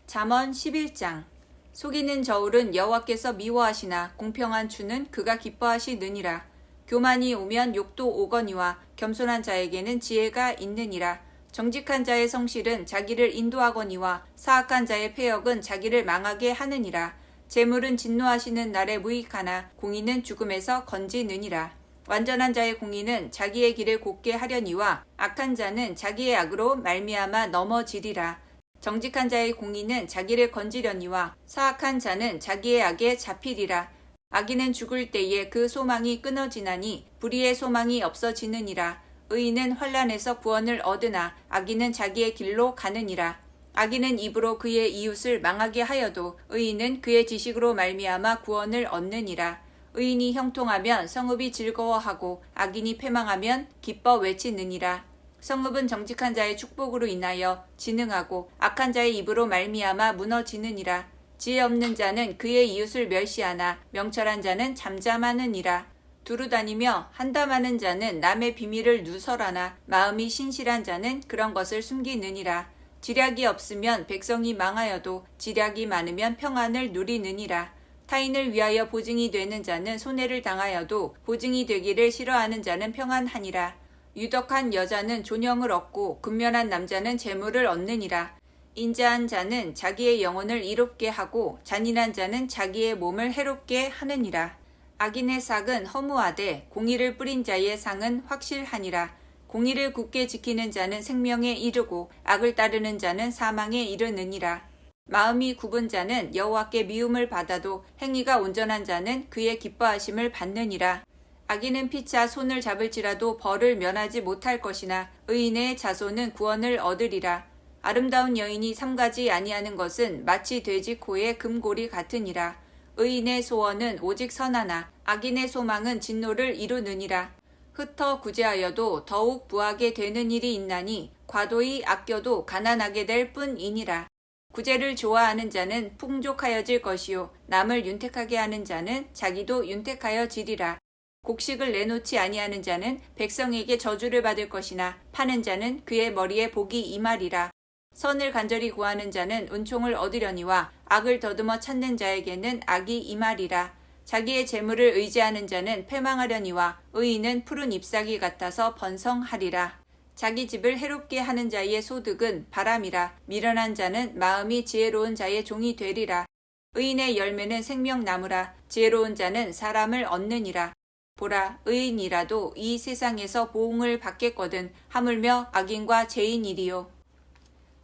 잠언 11장. 속이는 저울은 여호와께서 미워하시나 공평한 추는 그가 기뻐하시느니라. 교만이 오면 욕도 오거니와 겸손한 자에게는 지혜가 있느니라. 정직한 자의 성실은 자기를 인도하거니와 사악한 자의 패역은 자기를 망하게 하느니라. 재물은 진노하시는 날에 무익하나 공의는 죽음에서 건지느니라. 완전한 자의 공의는 자기의 길을 곧게 하려니와 악한 자는 자기의 악으로 말미암아 넘어지리라. 정직한 자의 공의는 자기를 건지려니와 사악한 자는 자기의 악에 잡히리라. 악인은 죽을 때에 그 소망이 끊어지나니 불의의 소망이 없어지느니라. 의인은 환난에서 구원을 얻으나 악인은 자기의 길로 가느니라. 악인은 입으로 그의 이웃을 망하게 하여도 의인은 그의 지식으로 말미암아 구원을 얻느니라. 의인이 형통하면 성읍이 즐거워하고 악인이 패망하면 기뻐 외치느니라. 성읍은 정직한 자의 축복으로 인하여 진흥하고 악한 자의 입으로 말미암아 무너지느니라. 지혜 없는 자는 그의 이웃을 멸시하나 명철한 자는 잠잠하느니라. 두루 다니며 한담하는 자는 남의 비밀을 누설하나 마음이 신실한 자는 그런 것을 숨기느니라. 지략이 없으면 백성이 망하여도 지략이 많으면 평안을 누리느니라. 타인을 위하여 보증이 되는 자는 손해를 당하여도 보증이 되기를 싫어하는 자는 평안하니라. 유덕한 여자는 존영을 얻고 근면한 남자는 재물을 얻느니라. 인자한 자는 자기의 영혼을 이롭게 하고 잔인한 자는 자기의 몸을 해롭게 하느니라. 악인의 삭은 허무하되 공의를 뿌린 자의 상은 확실하니라. 공의를 굳게 지키는 자는 생명에 이르고 악을 따르는 자는 사망에 이르느니라. 마음이 굽은 자는 여호와께 미움을 받아도 행위가 온전한 자는 그의 기뻐하심을 받느니라. 악인은 피차 손을 잡을지라도 벌을 면하지 못할 것이나 의인의 자손은 구원을 얻으리라. 아름다운 여인이 삼가지 아니하는 것은 마치 돼지 코의 금고리 같으니라. 의인의 소원은 오직 선하나 악인의 소망은 진노를 이루느니라. 흩어 구제하여도 더욱 부하게 되는 일이 있나니 과도히 아껴도 가난하게 될 뿐이니라. 구제를 좋아하는 자는 풍족하여질 것이요 남을 윤택하게 하는 자는 자기도 윤택하여지리라. 곡식을 내놓지 아니하는 자는 백성에게 저주를 받을 것이나 파는 자는 그의 머리에 복이 임하리라. 선을 간절히 구하는 자는 은총을 얻으려니와 악을 더듬어 찾는 자에게는 악이 임하리라. 자기의 재물을 의지하는 자는 패망하려니와 의인은 푸른 잎사귀 같아서 번성하리라. 자기 집을 해롭게 하는 자의 소득은 바람이라. 미련한 자는 마음이 지혜로운 자의 종이 되리라. 의인의 열매는 생명나무라. 지혜로운 자는 사람을 얻느니라. 보라, 의인이라도 이 세상에서 보응을 받겠거든 하물며 악인과 죄인이리요.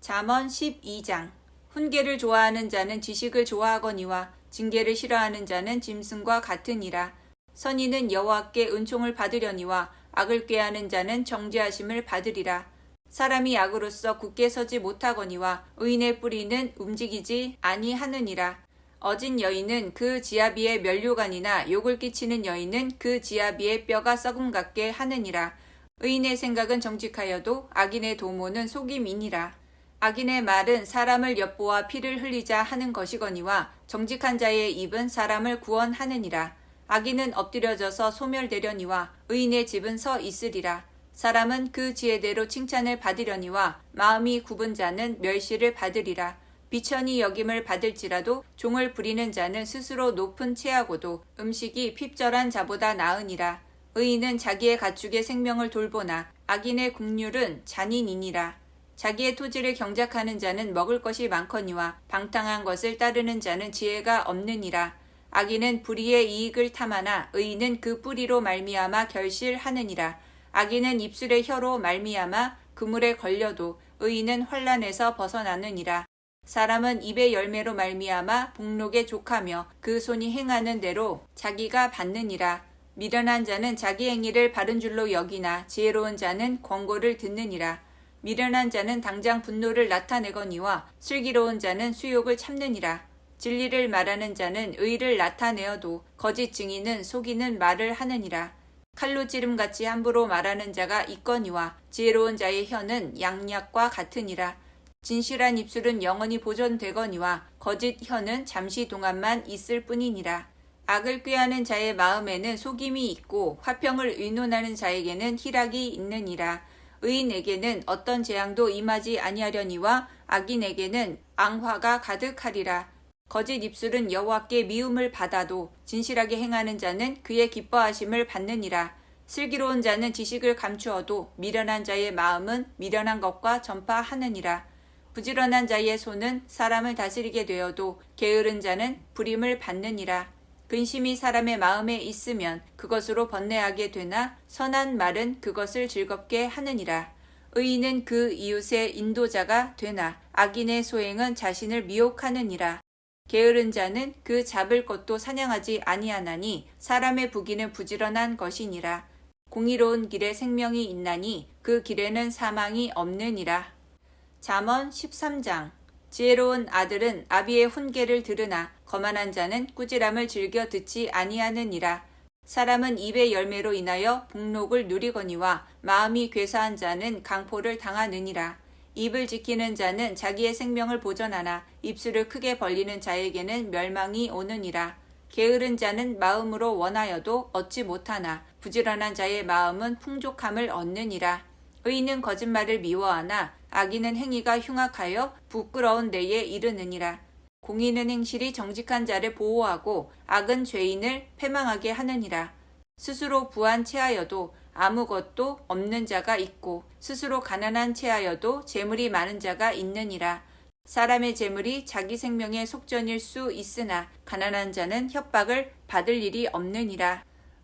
잠언 12장. 훈계를 좋아하는 자는 지식을 좋아하거니와 징계를 싫어하는 자는 짐승과 같으니라. 선인은 여호와께 은총을 받으려니와 악을 꾀하는 자는 정죄하심을 받으리라. 사람이 악으로서 굳게 서지 못하거니와 의인의 뿌리는 움직이지 아니하느니라. 어진 여인은 그 지아비의 면류관이나 욕을 끼치는 여인은 그 지아비의 뼈가 썩음 같게 하느니라. 의인의 생각은 정직하여도 악인의 도모는 속임이니라. 악인의 말은 사람을 엿보아 피를 흘리자 하는 것이거니와 정직한 자의 입은 사람을 구원하느니라. 악인은 엎드려져서 소멸되려니와 의인의 집은 서 있으리라. 사람은 그 지혜대로 칭찬을 받으려니와 마음이 굽은 자는 멸시를 받으리라. 비천히 여김을 받을지라도 종을 부리는 자는 스스로 높은 체하고도 음식이 핍절한 자보다 나으니라. 의인은 자기의 가축의 생명을 돌보나 악인의 국률은 잔인이니라. 자기의 토지를 경작하는 자는 먹을 것이 많거니와 방탕한 것을 따르는 자는 지혜가 없느니라. 악인은 불의의 이익을 탐하나 의인은 그 뿌리로 말미암아 결실하느니라. 악인은 입술의 혀로 말미암아 그물에 걸려도 의인은 환난에서 벗어나느니라. 사람은 입의 열매로 말미암아 복록에 족하며 그 손이 행하는 대로 자기가 받느니라. 미련한 자는 자기 행위를 바른 줄로 여기나 지혜로운 자는 권고를 듣느니라. 미련한 자는 당장 분노를 나타내거니와 슬기로운 자는 수욕을 참느니라. 진리를 말하는 자는 의를 나타내어도 거짓 증인은 속이는 말을 하느니라. 칼로 찌름같이 함부로 말하는 자가 있거니와 지혜로운 자의 혀는 양약과 같으니라. 진실한 입술은 영원히 보존되거니와 거짓 혀는 잠시 동안만 있을 뿐이니라. 악을 꾀하는 자의 마음에는 속임이 있고 화평을 의논하는 자에게는 희락이 있느니라. 의인에게는 어떤 재앙도 임하지 아니하려니와 악인에게는 앙화가 가득하리라. 거짓 입술은 여호와께 미움을 받아도 진실하게 행하는 자는 그의 기뻐하심을 받느니라. 슬기로운 자는 지식을 감추어도 미련한 자의 마음은 미련한 것과 전파하느니라. 부지런한 자의 손은 사람을 다스리게 되어도 게으른 자는 부림을 받느니라. 근심이 사람의 마음에 있으면 그것으로 번뇌하게 되나 선한 말은 그것을 즐겁게 하느니라. 의인은 그 이웃의 인도자가 되나 악인의 소행은 자신을 미혹하느니라. 게으른 자는 그 잡을 것도 사냥하지 아니하나니 사람의 부귀는 부지런한 것이니라. 공의로운 길에 생명이 있나니 그 길에는 사망이 없느니라. 잠언 13장. 지혜로운 아들은 아비의 훈계를 들으나 거만한 자는 꾸지람을 즐겨 듣지 아니하느니라. 사람은 입의 열매로 인하여 복록을 누리거니와 마음이 괴사한 자는 강포를 당하느니라. 입을 지키는 자는 자기의 생명을 보전하나 입술을 크게 벌리는 자에게는 멸망이 오느니라. 게으른 자는 마음으로 원하여도 얻지 못하나 부지런한 자의 마음은 풍족함을 얻느니라. 의인은 거짓말을 미워하나 악인은 행위가 흉악하여 부끄러운 데에 이르느니라. 공의는 행실이 정직한 자를 보호하고 악은 죄인을 패망하게 하느니라. 스스로 부한 체하여도 아무것도 없는 자가 있고 스스로 가난한 체하여도 재물이 많은 자가 있느니라. 사람의 재물이 자기 생명의 속전일 수 있으나 가난한 자는 협박을 받을 일이 없느니라.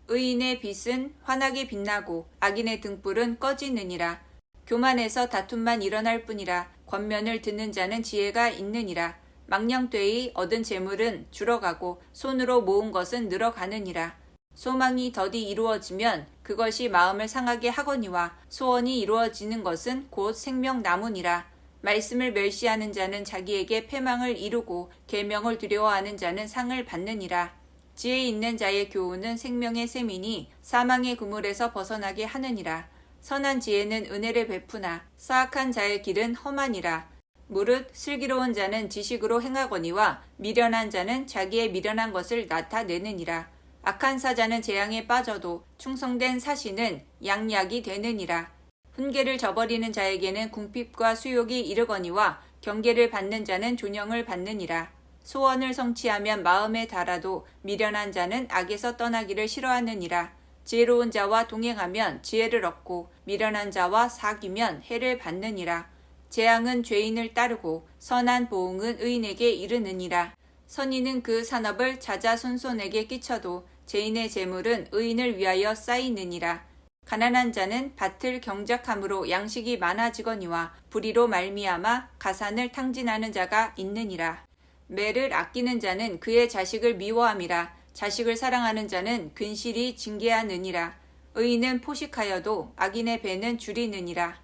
의인의 빛은 환하게 빛나고 악인의 등불은 꺼지느니라. 교만에서 다툼만 일어날 뿐이라. 권면을 듣는 자는 지혜가 있느니라. 망령되이 얻은 재물은 줄어가고 손으로 모은 것은 늘어가느니라. 소망이 더디 이루어지면 그것이 마음을 상하게 하거니와 소원이 이루어지는 것은 곧 생명나무니라. 말씀을 멸시하는 자는 자기에게 패망을 이루고 계명을 두려워하는 자는 상을 받느니라. 지혜 있는 자의 교훈은 생명의 셈이니 사망의 그물에서 벗어나게 하느니라. 선한 지혜는 은혜를 베푸나 사악한 자의 길은 험하니라. 무릇 슬기로운 자는 지식으로 행하거니와 미련한 자는 자기의 미련한 것을 나타내느니라. 악한 사자는 재앙에 빠져도 충성된 사신은 양약이 되느니라. 훈계를 저버리는 자에게는 궁핍과 수욕이 이르거니와 경계를 받는 자는 존영을 받느니라. 소원을 성취하면 마음에 달아도 미련한 자는 악에서 떠나기를 싫어하느니라. 지혜로운 자와 동행하면 지혜를 얻고 미련한 자와 사귀면 해를 받느니라. 재앙은 죄인을 따르고 선한 보응은 의인에게 이르느니라. 선인은 그 산업을 자자손손에게 끼쳐도 죄인의 재물은 의인을 위하여 쌓이느니라. 가난한 자는 밭을 경작함으로 양식이 많아지거니와 불의로 말미암아 가산을 탕진하는 자가 있느니라. 매를 아끼는 자는 그의 자식을 미워함이라. 자식을 사랑하는 자는 근실이 징계하느니라. 의인은 포식하여도 악인의 배는 줄이느니라.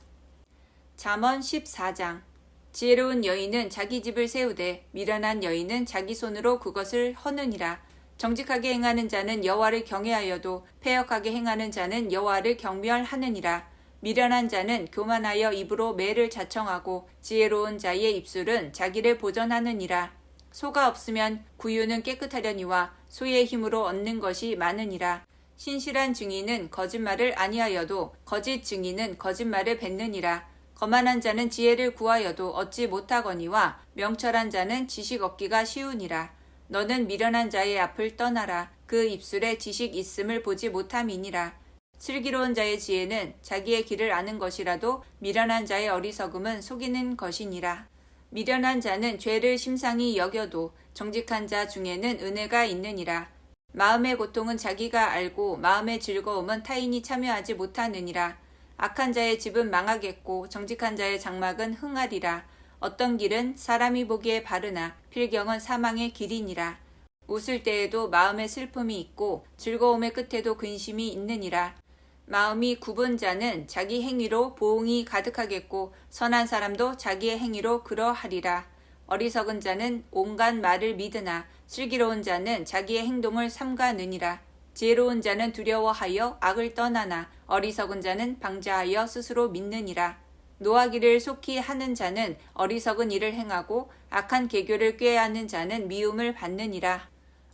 잠언 14장. 지혜로운 여인은 자기 집을 세우되 미련한 여인은 자기 손으로 그것을 허느니라. 정직하게 행하는 자는 여호와를 경외하여도 패역하게 행하는 자는 여호와를 경멸하느니라. 미련한 자는 교만하여 입으로 매를 자청하고 지혜로운 자의 입술은 자기를 보전하느니라. 소가 없으면 구유는 깨끗하려니와 소의 힘으로 얻는 것이 많으니라. 신실한 증인은 거짓말을 아니하여도 거짓 증인은 거짓말을 뱉느니라. 거만한 자는 지혜를 구하여도 얻지 못하거니와 명철한 자는 지식 얻기가 쉬우니라. 너는 미련한 자의 앞을 떠나라. 그 입술에 지식 있음을 보지 못함이니라. 슬기로운 자의 지혜는 자기의 길을 아는 것이라도 미련한 자의 어리석음은 속이는 것이니라. 미련한 자는 죄를 심상히 여겨도 정직한 자 중에는 은혜가 있느니라. 마음의 고통은 자기가 알고 마음의 즐거움은 타인이 참여하지 못하느니라. 악한 자의 집은 망하겠고 정직한 자의 장막은 흥하리라. 어떤 길은 사람이 보기에 바르나 필경은 사망의 길이니라. 웃을 때에도 마음에 슬픔이 있고 즐거움의 끝에도 근심이 있느니라. 마음이 굽은 자는 자기 행위로 보응이 가득하겠고 선한 사람도 자기의 행위로 그러하리라. 어리석은 자는 온갖 말을 믿으나 슬기로운 자는 자기의 행동을 삼가느니라. 지혜로운 자는 두려워하여 악을 떠나나 어리석은 자는 방자하여 스스로 믿느니라. 노하기를 속히 하는 자는 어리석은 일을 행하고 악한 계교를 꾀하는 자는 미움을 받느니라.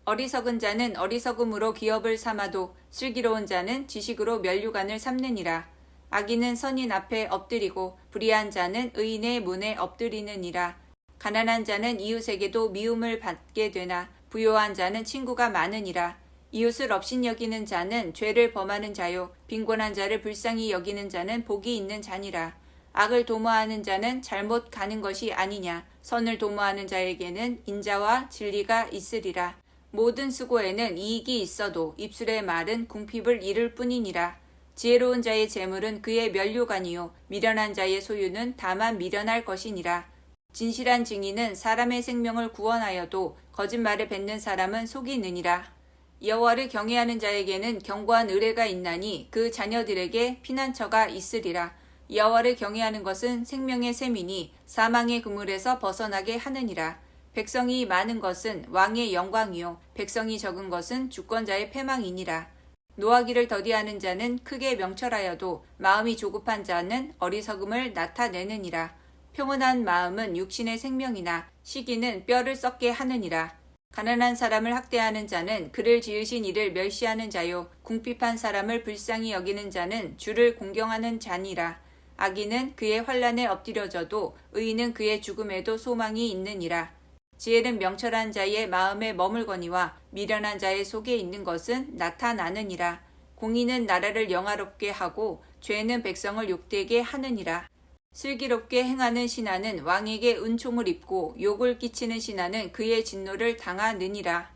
어리석은 자는 어리석음으로 기업을 삼아도 슬기로운 자는 지식으로 면류관을 삼느니라. 악인은 선인 앞에 엎드리고 불의한 자는 의인의 문에 엎드리느니라. 가난한 자는 이웃에게도 미움을 받게 되나 부요한 자는 친구가 많으니라. 이웃을 업신여기는 자는 죄를 범하는 자요 빈곤한 자를 불쌍히 여기는 자는 복이 있는 자니라. 악을 도모하는 자는 잘못 가는 것이 아니냐. 선을 도모하는 자에게는 인자와 진리가 있으리라. 모든 수고에는 이익이 있어도 입술의 말은 궁핍을 이룰 뿐이니라. 지혜로운 자의 재물은 그의 면류관이요 미련한 자의 소유는 다만 미련할 것이니라. 진실한 증인은 사람의 생명을 구원하여도 거짓말을 뱉는 사람은 속이느니라. 여호와를 경외하는 자에게는 견고한 의뢰가 있나니 그 자녀들에게 피난처가 있으리라. 여호와를 경외하는 것은 생명의 셈이니 사망의 그물에서 벗어나게 하느니라. 백성이 많은 것은 왕의 영광이요 백성이 적은 것은 주권자의 패망이니라. 노하기를 더디하는 자는 크게 명철하여도 마음이 조급한 자는 어리석음을 나타내느니라. 평온한 마음은 육신의 생명이나 시기는 뼈를 썩게 하느니라. 가난한 사람을 학대하는 자는 그를 지으신 이를 멸시하는 자요 궁핍한 사람을 불쌍히 여기는 자는 주를 공경하는 자니라. 악인은 그의 환난에 엎드려져도 의인은 그의 죽음에도 소망이 있느니라. 지혜는 명철한 자의 마음에 머물거니와 미련한 자의 속에 있는 것은 나타나느니라. 공의는 나라를 영화롭게 하고 죄는 백성을 욕되게 하느니라. 슬기롭게 행하는 신하는 왕에게 은총을 입고 욕을 끼치는 신하는 그의 진노를 당하느니라.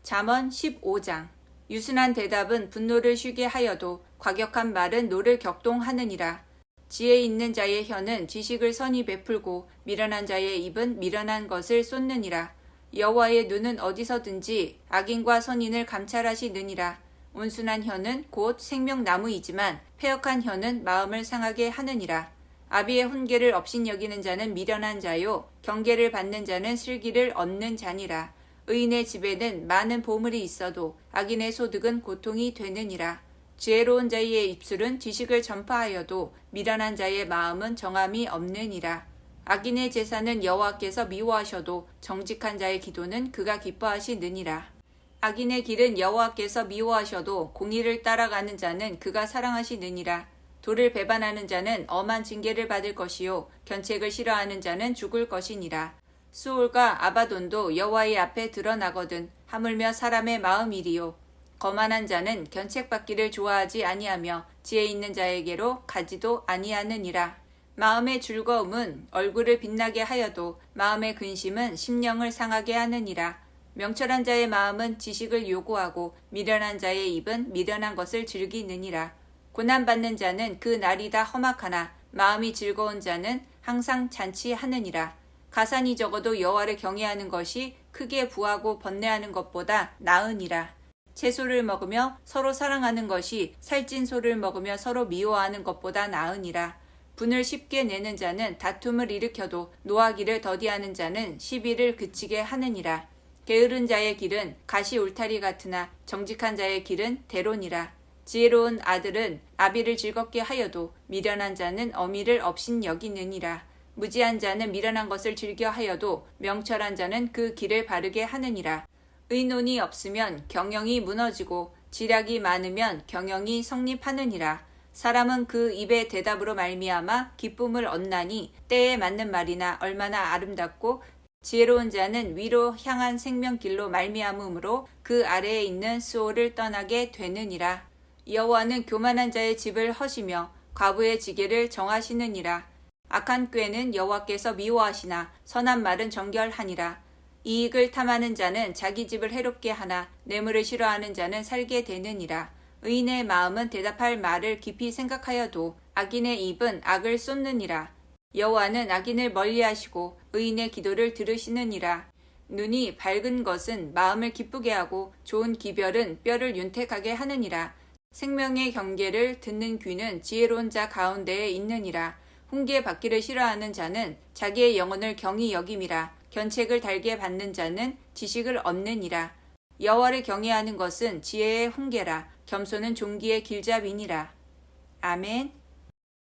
잠언 15장. 유순한 대답은 분노를 쉬게 하여도 과격한 말은 노를 격동하느니라. 지혜 있는 자의 혀는 지식을 선히 베풀고 미련한 자의 입은 미련한 것을 쏟느니라. 여호와의 눈은 어디서든지 악인과 선인을 감찰하시느니라. 온순한 혀는 곧 생명나무이지만 패역한 혀는 마음을 상하게 하느니라. 아비의 훈계를 업신여기는 자는 미련한 자요 경계를 받는 자는 슬기를 얻는 자니라. 의인의 집에는 많은 보물이 있어도 악인의 소득은 고통이 되느니라. 지혜로운 자의 입술은 지식을 전파하여도 미련한 자의 마음은 정함이 없느니라. 악인의 제사는 여호와께서 미워하셔도 정직한 자의 기도는 그가 기뻐하시느니라. 악인의 길은 여호와께서 미워하셔도 공의를 따라가는 자는 그가 사랑하시느니라. 도를 배반하는 자는 엄한 징계를 받을 것이요 견책을 싫어하는 자는 죽을 것이니라. 수올과 아바돈도 여호와의 앞에 드러나거든 하물며 사람의 마음이리요. 거만한 자는 견책받기를 좋아하지 아니하며 지혜 있는 자에게로 가지도 아니하느니라. 마음의 즐거움은 얼굴을 빛나게 하여도 마음의 근심은 심령을 상하게 하느니라. 명철한 자의 마음은 지식을 요구하고 미련한 자의 입은 미련한 것을 즐기느니라. 고난받는 자는 그 날이 다 험악하나 마음이 즐거운 자는 항상 잔치하느니라. 가산이 적어도 여호와를 경외하는 것이 크게 부하고 번뇌하는 것보다 나으니라. 채소를 먹으며 서로 사랑하는 것이 살찐 소를 먹으며 서로 미워하는 것보다 나으니라. 분을 쉽게 내는 자는 다툼을 일으켜도 노하기를 더디하는 자는 시비를 그치게 하느니라. 게으른 자의 길은 가시 울타리 같으나 정직한 자의 길은 대론이라. 지혜로운 아들은 아비를 즐겁게 하여도 미련한 자는 어미를 업신여기느니라. 무지한 자는 미련한 것을 즐겨 하여도 명철한 자는 그 길을 바르게 하느니라. 의논이 없으면 경영이 무너지고 지략이 많으면 경영이 성립하느니라. 사람은 그 입의 대답으로 말미암아 기쁨을 얻나니 때에 맞는 말이나 얼마나 아름답고 지혜로운 자는 위로 향한 생명길로 말미암음으로 그 아래에 있는 수호를 떠나게 되느니라. 여호와는 교만한 자의 집을 허시며 과부의 지게를 정하시느니라. 악한 꾀는 여호와께서 미워하시나 선한 말은 정결하니라. 이익을 탐하는 자는 자기 집을 해롭게 하나 뇌물을 싫어하는 자는 살게 되느니라. 의인의 마음은 대답할 말을 깊이 생각하여도 악인의 입은 악을 쏟느니라. 여호와는 악인을 멀리하시고 의인의 기도를 들으시느니라. 눈이 밝은 것은 마음을 기쁘게 하고 좋은 기별은 뼈를 윤택하게 하느니라. 생명의 경계를 듣는 귀는 지혜로운 자 가운데에 있느니라. 훈계 받기를 싫어하는 자는 자기의 영혼을 경히 여김이라. 견책을 달게 받는 자는 지식을 얻느니라. 여호와를 경외하는 것은 지혜의 훈계라. 겸손은 존귀의 길잡이니라. 아멘.